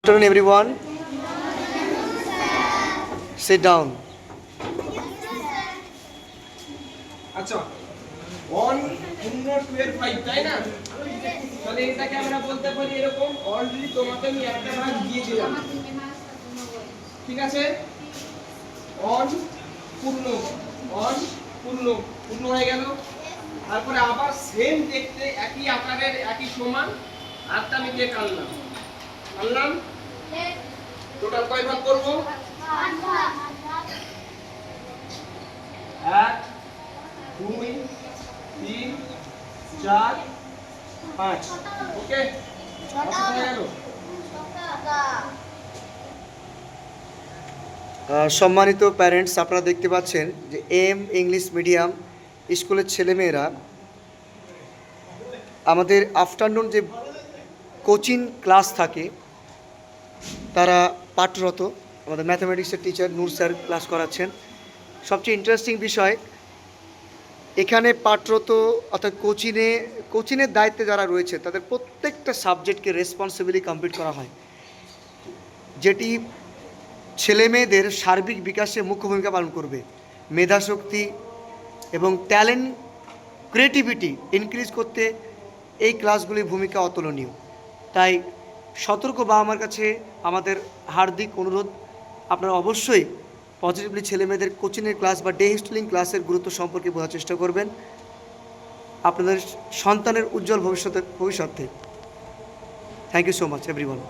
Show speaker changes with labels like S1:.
S1: Good afternoon, everyone. Sit down.
S2: আচ্ছা 1 পূর্ণ 2 এর 5 তাই না? তাহলে এটাকে আমরা বলতে পারি এরকম অলরেডি তোমাকে আমি একটা ভাগ দিয়ে দিলাম। ঠিক আছে? 1 পূর্ণ 1 পূর্ণ পূর্ণ হয়ে গেল। তারপরে আবার সেম দেখতে একই আকারের একই সমান আরটা আমি দিয়ে কাটলাম। কাটলাম টোটাল কয় ভাগ করব? 1 2 3 4 5 ওকে হয়ে গেল।
S1: সম্মানিত প্যারেন্টস, আপনারা দেখতে পাচ্ছেন যে এম ইংলিশ মিডিয়াম স্কুলের ছেলেমেয়েরা আমাদের আফটারনুন যে কোচিং ক্লাস থাকে তারা পাঠরত। আমাদের ম্যাথামেটিক্সের টিচার নূর স্যার ক্লাস করাচ্ছেন। সবচেয়ে ইন্টারেস্টিং বিষয়, এখানে পাঠরত অর্থাৎ কোচিংয়ের দায়িত্বে যারা রয়েছে তাদের প্রত্যেকটা সাবজেক্টকে রেসপন্সিবিলি কমপ্লিট করা হয়, যেটি ছেলে মেয়েদের সার্বিক বিকাশে মুখ্য ভূমিকা পালন করবে। মেধাশক্তি এবং ট্যালেন্ট, ক্রিয়েটিভিটি ইনক্রিজ করতে এই ক্লাসগুলির ভূমিকা অতুলনীয়। তাই সতর্ক বাবা মার কাছে আমাদের হার্দিক অনুরোধ, আপনারা অবশ্যই পজিটিভলি ছেলে মেয়েদের কোচিংয়ের ক্লাস বা ডে হিস্টলিং ক্লাসের গুরুত্ব সম্পর্কে বোঝার চেষ্টা করবেন আপনাদের সন্তানের উজ্জ্বল ভবিষ্যতে। Thank you so much everyone.